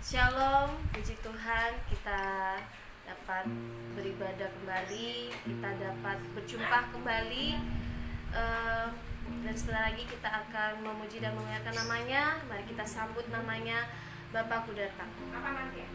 Shalom, puji Tuhan, kita dapat beribadah kembali, kita dapat berjumpa kembali, dan sebentar lagi kita akan memuji dan memuliakan namanya. Mari kita sambut namanya, Bapakku datang. Apa nanti ya?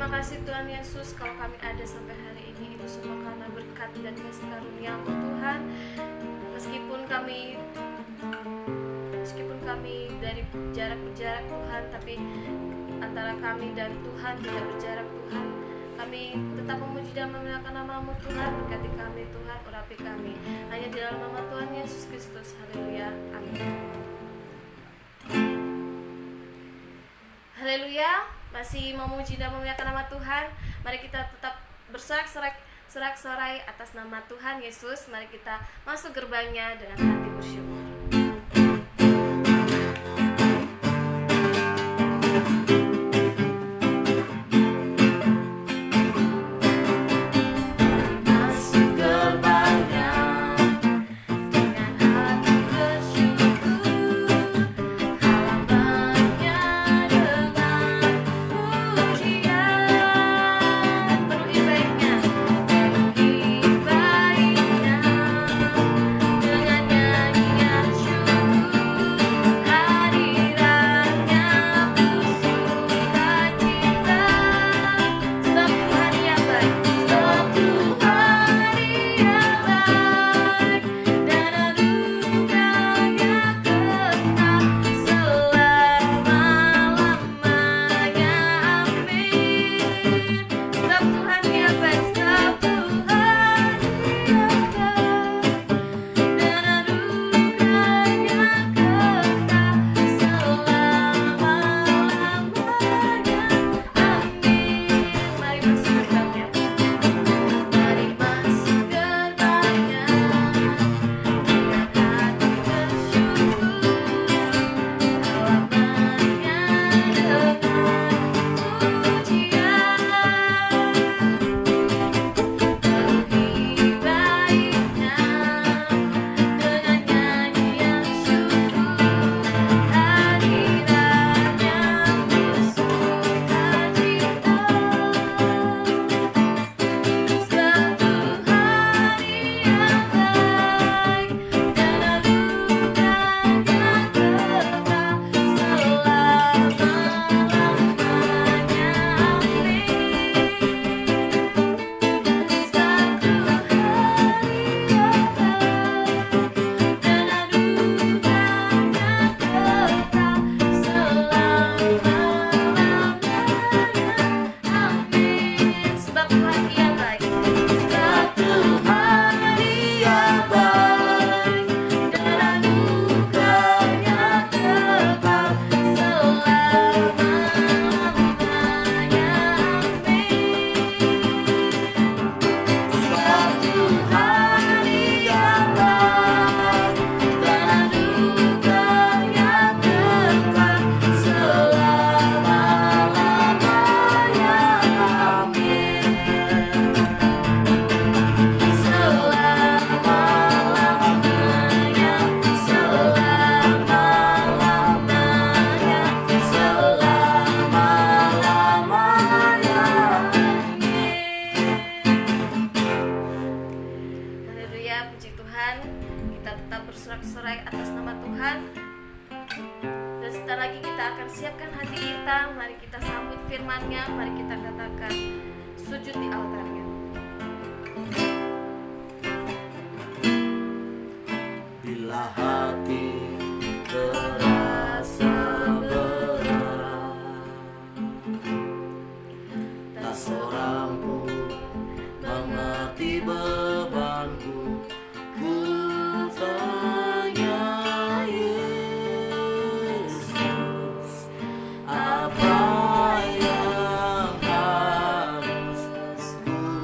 Terima kasih Tuhan Yesus, kalau kami ada sampai hari ini itu semua karena berkat dan kasih karunia-Mu Tuhan. Meskipun kami dari jarak Tuhan, tapi antara kami dan Tuhan tidak berjarak Tuhan. Kami tetap memuji dan memuliakan nama-Mu Tuhan. Berkati kami Tuhan, urapi kami. Hanya di dalam nama Tuhan Yesus Kristus. Haleluya, amin. Haleluya, masih memuji dan memuliakan nama Tuhan. Mari kita tetap bersorak-sorai atas nama Tuhan Yesus. Mari kita masuk gerbangnya dengan hati bersyukur. bersorak-sorai atas nama Tuhan. Dan sebentar lagi kita akan siapkan hati kita. Mari kita sambut firman-Nya. Mari kita katakan sujud di altarnya. Bila hati terasa berat, tak seorang pun mengerti bebanku. Ku tanya Yesus, apa yang harus ku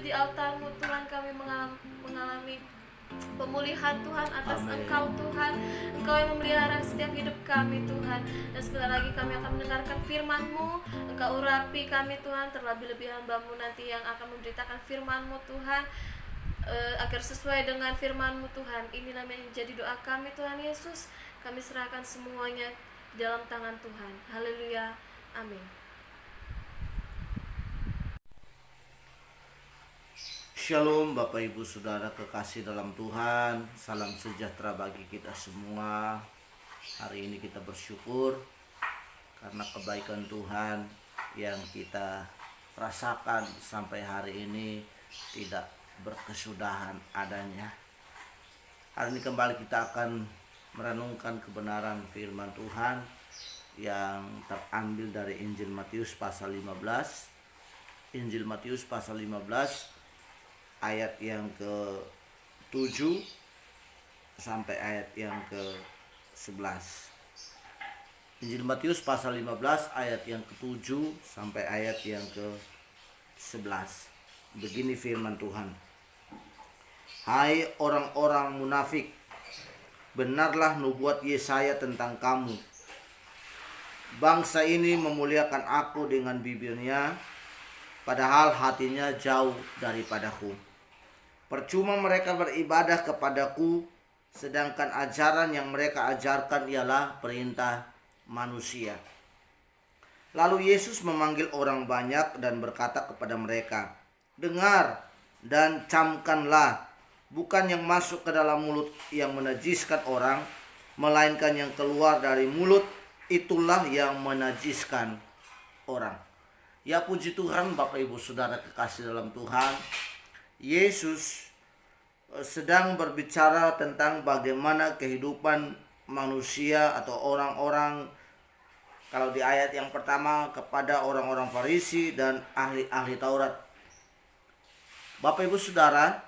sujud di altar-Mu Tuhan, kami mengalami pemulihan Tuhan atas Amin. Engkau Tuhan. Engkau yang memelihara setiap hidup kami Tuhan. Dan sebentar lagi kami akan mendengarkan firman-Mu. Engkau urapi kami Tuhan, terlebih-lebih hamba-Mu nanti yang akan memberitakan firman-Mu Tuhan, agar sesuai dengan firman-Mu Tuhan. Inilah yang menjadi doa kami Tuhan Yesus. Kami serahkan semuanya di dalam tangan Tuhan. Haleluya, amin. Shalom Bapak Ibu Saudara kekasih dalam Tuhan. Salam sejahtera bagi kita semua. Hari ini kita bersyukur karena kebaikan Tuhan yang kita rasakan sampai hari ini tidak berkesudahan adanya. Hari ini kembali kita akan merenungkan kebenaran firman Tuhan yang terambil dari Injil Matius pasal 15. Injil Matius pasal 15 ayat yang ke-7 sampai ayat yang ke-11. Injil Matius pasal 15 ayat yang ke-7 sampai ayat yang ke-11. Begini firman Tuhan. Hai orang-orang munafik, benarlah nubuat Yesaya tentang kamu. Bangsa ini memuliakan aku dengan bibirnya, padahal hatinya jauh daripadaku. Percuma mereka beribadah kepadaku, sedangkan ajaran yang mereka ajarkan ialah perintah manusia. Lalu Yesus memanggil orang banyak dan berkata kepada mereka, dengar dan camkanlah, bukan yang masuk ke dalam mulut yang menajiskan orang, melainkan yang keluar dari mulut, itulah yang menajiskan orang. Ya puji Tuhan, Bapak Ibu Saudara kekasih dalam Tuhan. Yesus sedang berbicara tentang bagaimana kehidupan manusia atau orang-orang, kalau di ayat yang pertama kepada orang-orang Farisi dan ahli-ahli Taurat. Bapak Ibu Saudara,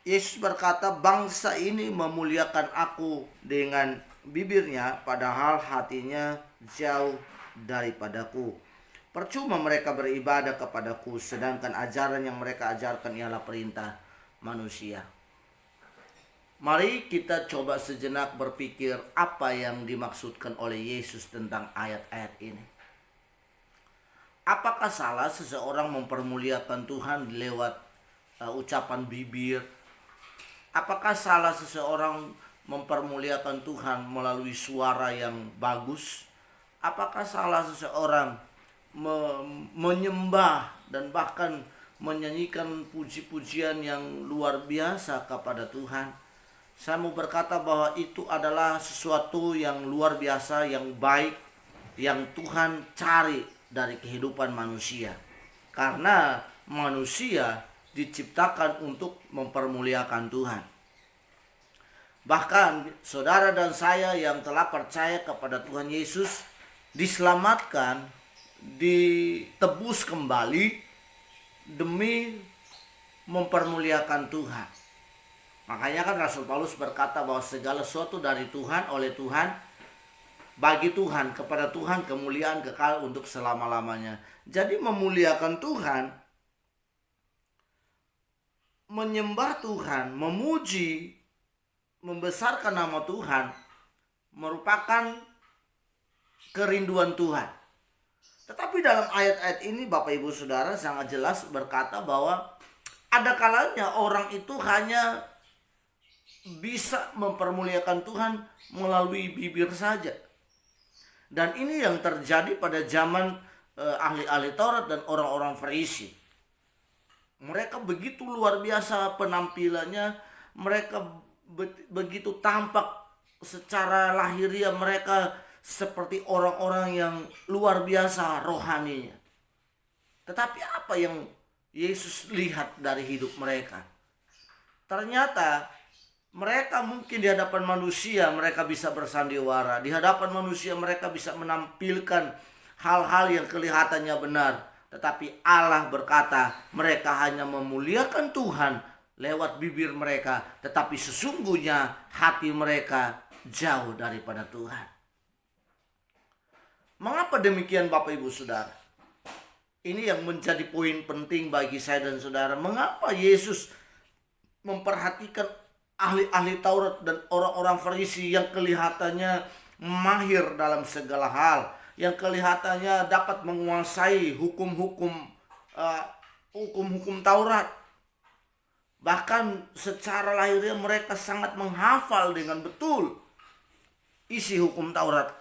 Yesus berkata bangsa ini memuliakan aku dengan bibirnya, padahal hatinya jauh daripadaku. Percuma mereka beribadah kepadaku, sedangkan ajaran yang mereka ajarkan ialah perintah manusia. Mari kita coba sejenak berpikir apa yang dimaksudkan oleh Yesus tentang ayat-ayat ini. Apakah salah seseorang mempermuliakan Tuhan lewat ucapan bibir? Apakah salah seseorang mempermuliakan Tuhan melalui suara yang bagus? Apakah salah seseorang menyembah dan bahkan menyanyikan puji-pujian yang luar biasa kepada Tuhan? Saya mau berkata bahwa itu adalah sesuatu yang luar biasa, yang baik, yang Tuhan cari dari kehidupan manusia. Karena manusia diciptakan untuk mempermuliakan Tuhan. Bahkan saudara dan saya yang telah percaya kepada Tuhan Yesus diselamatkan, ditebus kembali demi mempermuliakan Tuhan. Makanya kan Rasul Paulus berkata bahwa segala sesuatu dari Tuhan, oleh Tuhan, bagi Tuhan, kepada Tuhan kemuliaan kekal untuk selama-lamanya. Jadi memuliakan Tuhan, menyembah Tuhan, memuji, membesarkan nama Tuhan merupakan kerinduan Tuhan. Tetapi dalam ayat-ayat ini Bapak Ibu Saudara sangat jelas berkata bahwa ada kalanya orang itu hanya bisa mempermuliakan Tuhan melalui bibir saja. Dan ini yang terjadi pada zaman ahli-ahli Taurat dan orang-orang Farisi. Mereka begitu luar biasa penampilannya, mereka begitu tampak secara lahiriah, mereka seperti orang-orang yang luar biasa rohaninya. Tetapi apa yang Yesus lihat dari hidup mereka? Ternyata mereka mungkin di hadapan manusia mereka bisa bersandiwara, di hadapan manusia mereka bisa menampilkan hal-hal yang kelihatannya benar. Tetapi Allah berkata mereka hanya memuliakan Tuhan lewat bibir mereka, tetapi sesungguhnya hati mereka jauh daripada Tuhan. Mengapa demikian Bapak Ibu Saudara? Ini yang menjadi poin penting bagi saya dan saudara. Mengapa Yesus memperhatikan ahli-ahli Taurat dan orang-orang Farisi yang kelihatannya mahir dalam segala hal, yang kelihatannya dapat menguasai hukum-hukum Taurat. Bahkan secara lahiriah mereka sangat menghafal dengan betul isi hukum Taurat.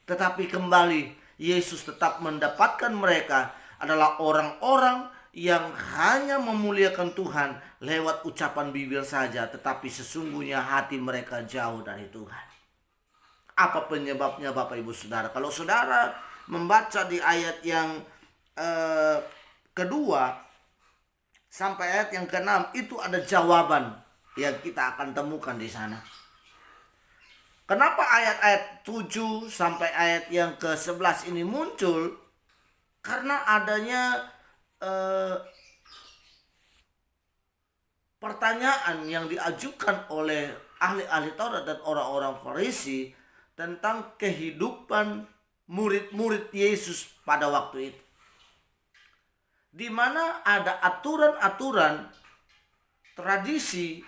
Tetapi kembali Yesus tetap mendapatkan mereka adalah orang-orang yang hanya memuliakan Tuhan lewat ucapan bibir saja, tetapi sesungguhnya hati mereka jauh dari Tuhan. Apa penyebabnya Bapak Ibu Saudara? Kalau saudara membaca di ayat yang kedua sampai ayat yang ke-6, itu ada jawaban yang kita akan temukan di sana. Kenapa ayat-ayat 7 sampai ayat yang ke-11 ini muncul? Karena adanya pertanyaan yang diajukan oleh ahli-ahli Taurat dan orang-orang Farisi tentang kehidupan murid-murid Yesus pada waktu itu, di mana ada aturan-aturan tradisi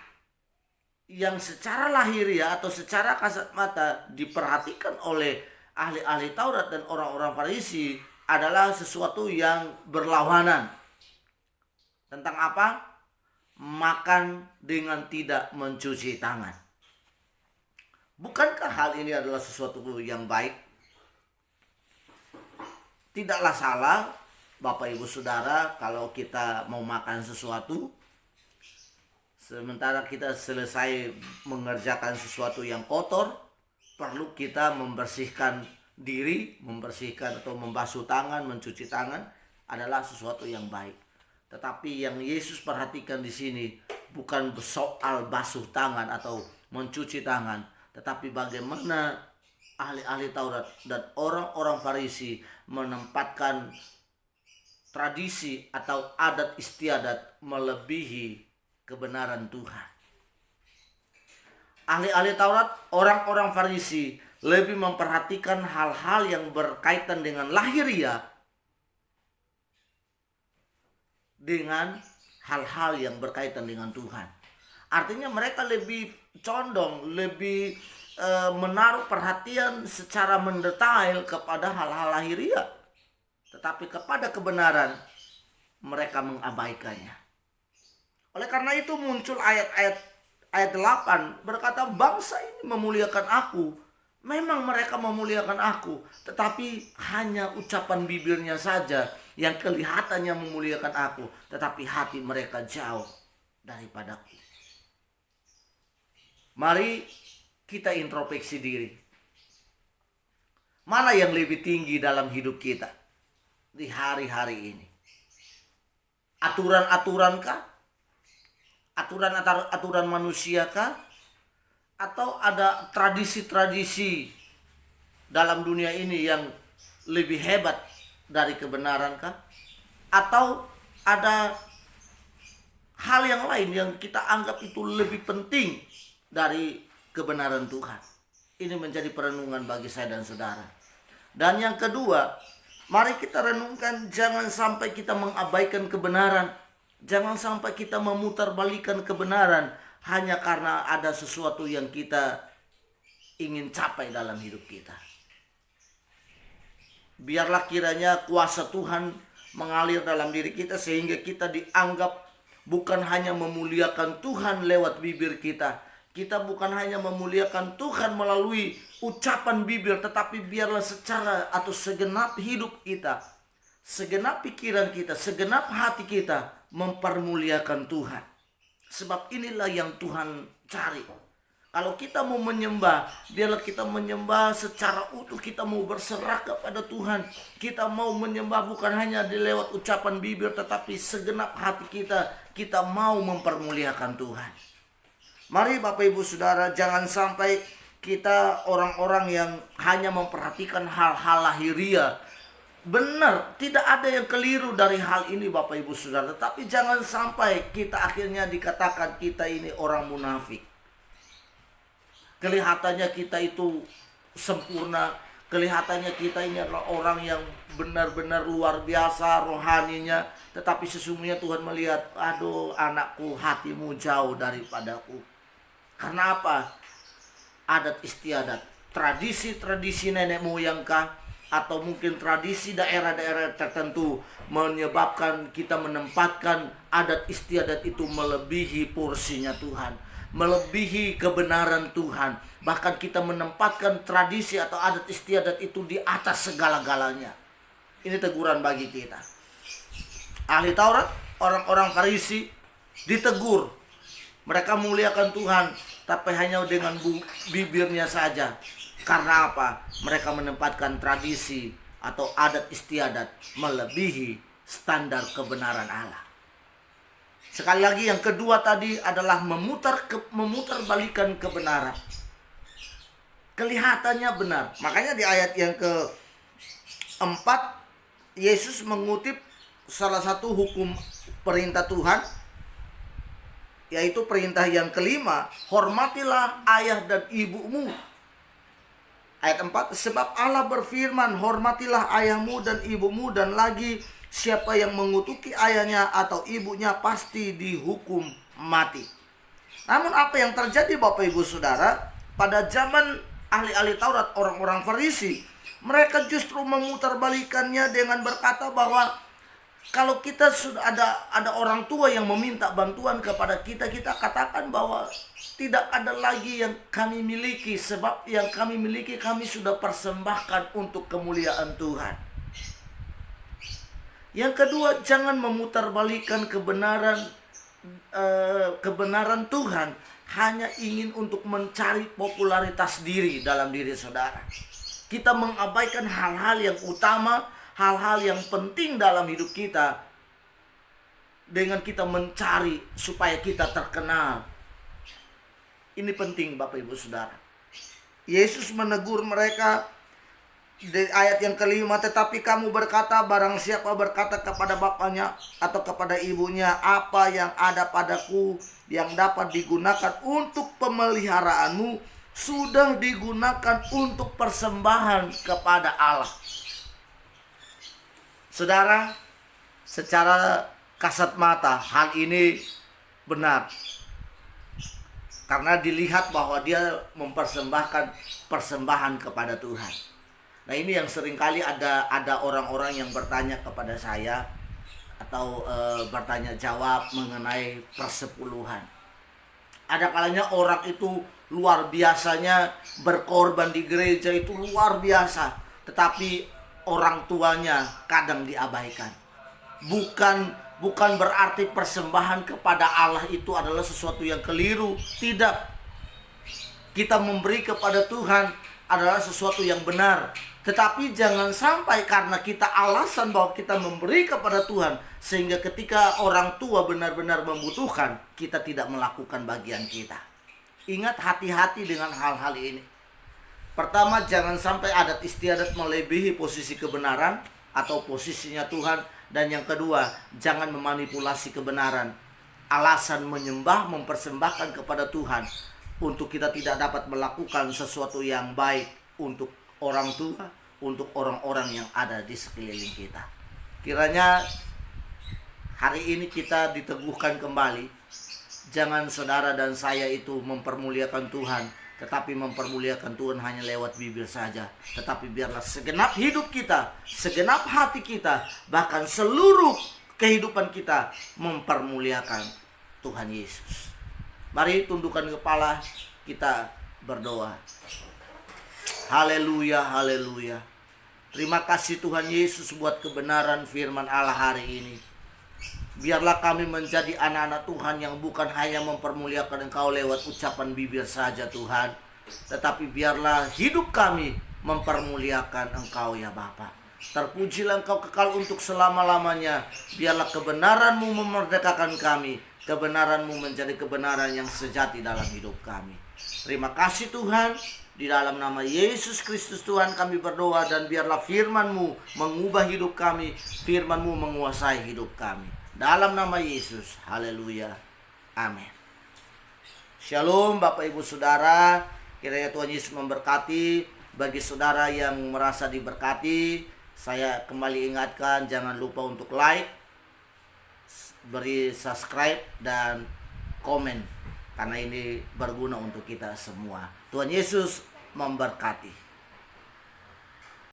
yang secara lahiriah atau secara kasat mata diperhatikan oleh ahli-ahli Taurat dan orang-orang Farisi adalah sesuatu yang berlawanan. Tentang apa? Makan dengan tidak mencuci tangan. Bukankah hal ini adalah sesuatu yang baik? Tidaklah salah Bapak Ibu Saudara kalau kita mau makan sesuatu, sementara kita selesai mengerjakan sesuatu yang kotor, perlu kita membersihkan diri, membersihkan atau membasuh tangan, mencuci tangan adalah sesuatu yang baik. Tetapi yang Yesus perhatikan di sini bukan soal basuh tangan atau mencuci tangan, tetapi bagaimana ahli-ahli Taurat dan orang-orang Farisi menempatkan tradisi atau adat istiadat melebihi kebenaran Tuhan. Ahli-ahli Taurat, orang-orang Farisi lebih memperhatikan hal-hal yang berkaitan dengan lahiriah dengan hal-hal yang berkaitan dengan Tuhan. Artinya mereka lebih condong, lebih menaruh perhatian secara mendetail kepada hal-hal lahiriah, tetapi kepada kebenaran mereka mengabaikannya. Oleh karena itu muncul ayat 8 berkata, bangsa ini memuliakan aku. Memang mereka memuliakan aku, tetapi hanya ucapan bibirnya saja yang kelihatannya memuliakan aku, tetapi hati mereka jauh daripadaku. Mari kita introspeksi diri. Mana yang lebih tinggi dalam hidup kita di hari-hari ini? Aturan-aturan kah? Aturan manusia kah? Atau ada tradisi-tradisi dalam dunia ini yang lebih hebat dari kebenaran kah? Atau ada hal yang lain yang kita anggap itu lebih penting dari kebenaran Tuhan? Ini menjadi perenungan bagi saya dan saudara. Dan yang kedua, mari kita renungkan, jangan sampai kita mengabaikan kebenaran. Jangan sampai kita memutarbalikkan kebenaran hanya karena ada sesuatu yang kita ingin capai dalam hidup kita. Biarlah kiranya kuasa Tuhan mengalir dalam diri kita sehingga kita dianggap bukan hanya memuliakan Tuhan lewat bibir kita. Kita bukan hanya memuliakan Tuhan melalui ucapan bibir, tetapi biarlah secara atau segenap hidup kita, segenap pikiran kita, segenap hati kita mempermuliakan Tuhan. Sebab inilah yang Tuhan cari. Kalau kita mau menyembah, biarlah kita menyembah secara utuh. Kita mau berserah kepada Tuhan. Kita mau menyembah bukan hanya di lewat ucapan bibir, tetapi segenap hati kita, kita mau mempermuliakan Tuhan. Mari Bapak Ibu Saudara, jangan sampai kita orang-orang yang hanya memperhatikan hal-hal lahiriah. Benar, tidak ada yang keliru dari hal ini Bapak Ibu Saudara. Tetapi jangan sampai kita akhirnya dikatakan kita ini orang munafik. Kelihatannya kita itu sempurna. Kelihatannya kita ini adalah orang yang benar-benar luar biasa rohaninya, tetapi sesungguhnya Tuhan melihat, aduh anakku, hatimu jauh daripadaku. Karena apa? Adat istiadat, tradisi-tradisi nenek moyang kah? Atau mungkin tradisi daerah-daerah tertentu menyebabkan kita menempatkan adat istiadat itu melebihi porsinya Tuhan, melebihi kebenaran Tuhan. Bahkan kita menempatkan tradisi atau adat istiadat itu di atas segala-galanya. Ini teguran bagi kita. Ahli Taurat, orang-orang Farisi ditegur. Mereka muliakan Tuhan, tapi hanya dengan bibirnya saja. Karena apa? Mereka menempatkan tradisi atau adat istiadat melebihi standar kebenaran Allah. Sekali lagi, yang kedua tadi adalah memutarbalikkan kebenaran. Kelihatannya benar. Makanya di ayat yang keempat, Yesus mengutip salah satu hukum perintah Tuhan, yaitu perintah yang kelima, hormatilah ayah dan ibumu. Ayat 4, sebab Allah berfirman, hormatilah ayahmu dan ibumu, dan lagi siapa yang mengutuki ayahnya atau ibunya pasti dihukum mati. Namun apa yang terjadi Bapak Ibu Saudara, pada zaman ahli-ahli Taurat, orang-orang Farisi, mereka justru memutarbalikannya dengan berkata bahwa kalau kita sudah ada orang tua yang meminta bantuan kepada kita, kita katakan bahwa tidak ada lagi yang kami miliki, sebab yang kami miliki kami sudah persembahkan untuk kemuliaan Tuhan. Yang kedua, jangan memutarbalikkan kebenaran Tuhan hanya ingin untuk mencari popularitas diri dalam diri saudara. Kita mengabaikan hal-hal yang utama, hal-hal yang penting dalam hidup kita dengan kita mencari supaya kita terkenal. Ini penting Bapak Ibu Saudara. Yesus menegur mereka di ayat yang kelima, tetapi kamu berkata, barang siapa berkata kepada bapaknya atau kepada ibunya, apa yang ada padaku yang dapat digunakan untuk pemeliharaanmu sudah digunakan untuk persembahan kepada Allah. Saudara, secara kasat mata hal ini benar, karena dilihat bahwa dia mempersembahkan persembahan kepada Tuhan. Nah, ini yang seringkali ada orang-orang yang bertanya kepada saya atau bertanya jawab mengenai persepuluhan. Ada kalanya orang itu luar biasanya berkorban di gereja, itu luar biasa, tetapi orang tuanya kadang diabaikan. Bukan berarti persembahan kepada Allah itu adalah sesuatu yang keliru. Tidak. Kita memberi kepada Tuhan adalah sesuatu yang benar. Tetapi jangan sampai karena kita alasan bahwa kita memberi kepada Tuhan, sehingga ketika orang tua benar-benar membutuhkan, kita tidak melakukan bagian kita. Ingat, hati-hati dengan hal-hal ini. Pertama, jangan sampai adat istiadat melebihi posisi kebenaran atau posisinya Tuhan. Dan yang kedua, jangan memanipulasi kebenaran. Alasan menyembah, mempersembahkan kepada Tuhan untuk kita tidak dapat melakukan sesuatu yang baik untuk orang tua, untuk orang-orang yang ada di sekeliling kita. Kiranya hari ini kita diteguhkan kembali. Jangan saudara dan saya itu mempermuliakan Tuhan, tetapi mempermuliakan Tuhan hanya lewat bibir saja. Tetapi biarlah segenap hidup kita, segenap hati kita, bahkan seluruh kehidupan kita mempermuliakan Tuhan Yesus. Mari tundukkan kepala, kita berdoa. Haleluya, haleluya. Terima kasih Tuhan Yesus buat kebenaran firman Allah hari ini. Biarlah kami menjadi anak-anak Tuhan yang bukan hanya mempermuliakan Engkau lewat ucapan bibir saja Tuhan, tetapi biarlah hidup kami mempermuliakan Engkau ya Bapa. Terpujilah Engkau kekal untuk selama-lamanya. Biarlah kebenaran-Mu memerdekakan kami, kebenaran-Mu menjadi kebenaran yang sejati dalam hidup kami. Terima kasih Tuhan. Di dalam nama Yesus Kristus Tuhan kami berdoa, dan biarlah firman-Mu mengubah hidup kami, firman-Mu menguasai hidup kami. Dalam nama Yesus, haleluya, amin. Shalom Bapak Ibu Saudara, kiranya Tuhan Yesus memberkati. Bagi saudara yang merasa diberkati, saya kembali ingatkan jangan lupa untuk like, beri subscribe dan komen, karena ini berguna untuk kita semua. Tuhan Yesus memberkati.